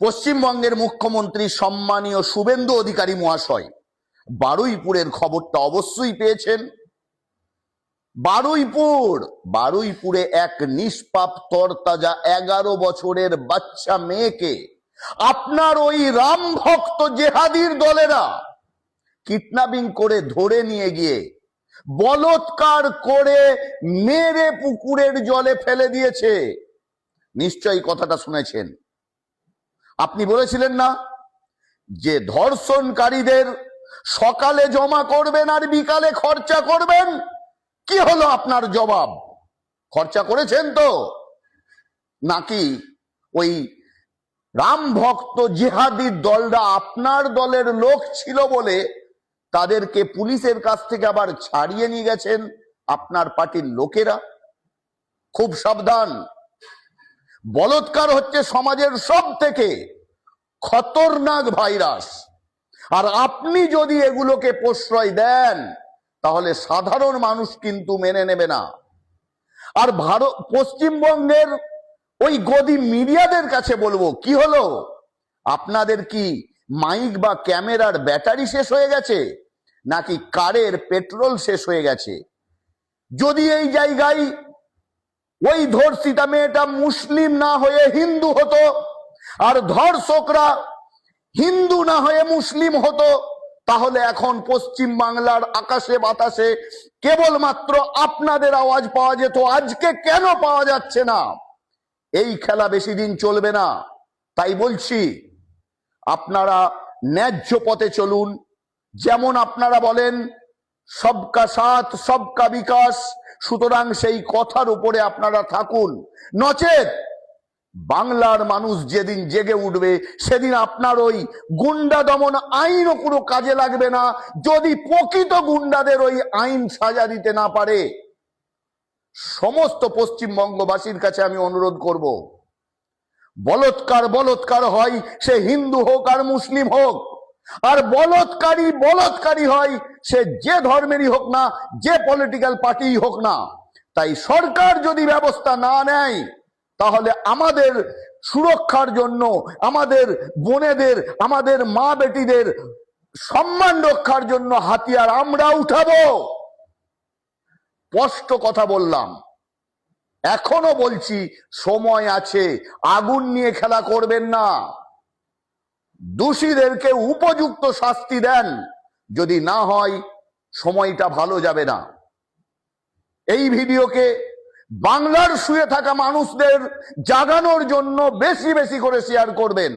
পশ্চিমবঙ্গের মুখ্যমন্ত্রী সম্মানীয় শুভেন্দু অধিকারী মহাশয় বারুইপুরের খবরটা অবশ্যই পেয়েছেন। বারুইপুরে এক নিষ্পাপ তরতাজা 11 বছরের বাচ্চা মেয়েকে আপনার ওই রাম ভক্ত জেহাদির দলেরা কিডন্যাপিং করে ধরে নিয়ে গিয়ে বলৎকার করে মেরে পুকুরের জলে ফেলে দিয়েছে। নিশ্চয়ই কথাটা শুনেছেন। আপনি বলেছিলেন না যে ধর্ষণকারীদের সকালে জমা করবেন আর বিকালে খরচা করবেন? কি হলো আপনার জবাব? খরচা করেছেন তো? নাকি ওই রাম ভক্ত জিহাদি দলরা আপনার দলের লোক ছিল বলে তাদেরকে পুলিশের কাছ থেকে আবার ছাড়িয়ে নিয়ে গেছেন আপনার পার্টির লোকেরা? খুব সাবধান। বলৎকার হচ্ছে সমাজের সব থেকে খতরনাক ভাইরাস, আর আপনি যদি এগুলোকে প্রশ্রয় দেন তাহলে সাধারণ মানুষ কিন্তু মেনে নেবে না। আর পশ্চিমবঙ্গের ওই গদি মিডিয়াদের কাছে বলবো, কি হলো আপনাদের? কি মাইক বা ক্যামেরার ব্যাটারি শেষ হয়ে গেছে, নাকি কারের পেট্রোল শেষ হয়ে গেছে? যদি এই জায়গায় ওই ধর্ষিতা মেয়েটা মুসলিম না হয়ে হিন্দু হতো, আর ধর্ষকরা হিন্দু না হয়ে মুসলিম হতো, তাহলে এখন পশ্চিম বাংলার আকাশে বাতাসে কেবলমাত্র আপনাদের আওয়াজ পাওয়া যেত। আজকে কেন পাওয়া যাচ্ছে না? এই খেলা বেশি দিন চলবে না। তাই বলছি, আপনারা ন্যায্য পথে চলুন। যেমন আপনারা বলেন সবকা সাথ সবকা বিকাশ, সুতরাং সেই কথার উপরে আপনারা থাকুন। নচেত বাংলার মানুষ যেদিন জেগে উঠবে সেদিন আপনার ওই গুন্ডা দমন আইনও পুরো কাজে লাগবে না, যদি প্রকৃত গুন্ডাদের ওই আইন সাজা দিতে না পারে। সমস্ত পশ্চিমবঙ্গবাসীর কাছে আমি অনুরোধ করব, বলৎকার হয় সে হিন্দু হোক আর মুসলিম হোক, আর বলৎকারী হয় সে যে ধর্মেরই হোক না, যে পলিটিক্যাল পার্টি হোক না। তাই সরকার যদি ব্যবস্থা না নেয় তাহলে আমাদের সুরক্ষার জন্য, আমাদের বোনেদের, আমাদের মা বেটিদের সম্মান রক্ষার জন্য হাতিয়ার আমরা উঠাবো। স্পষ্ট কথা বললাম, এখনো বলছি, সময় আছে। আগুন নিয়ে খেলা করবেন না। দোষীদেরকে উপযুক্ত শাস্তি দেন, যদি না হয় সময়টা ভালো যাবে না। এই ভিডিওকে বাংলার শুয়ে থাকা মানুষদের জাগানোর জন্য বেশি বেশি করে শেয়ার করবেন।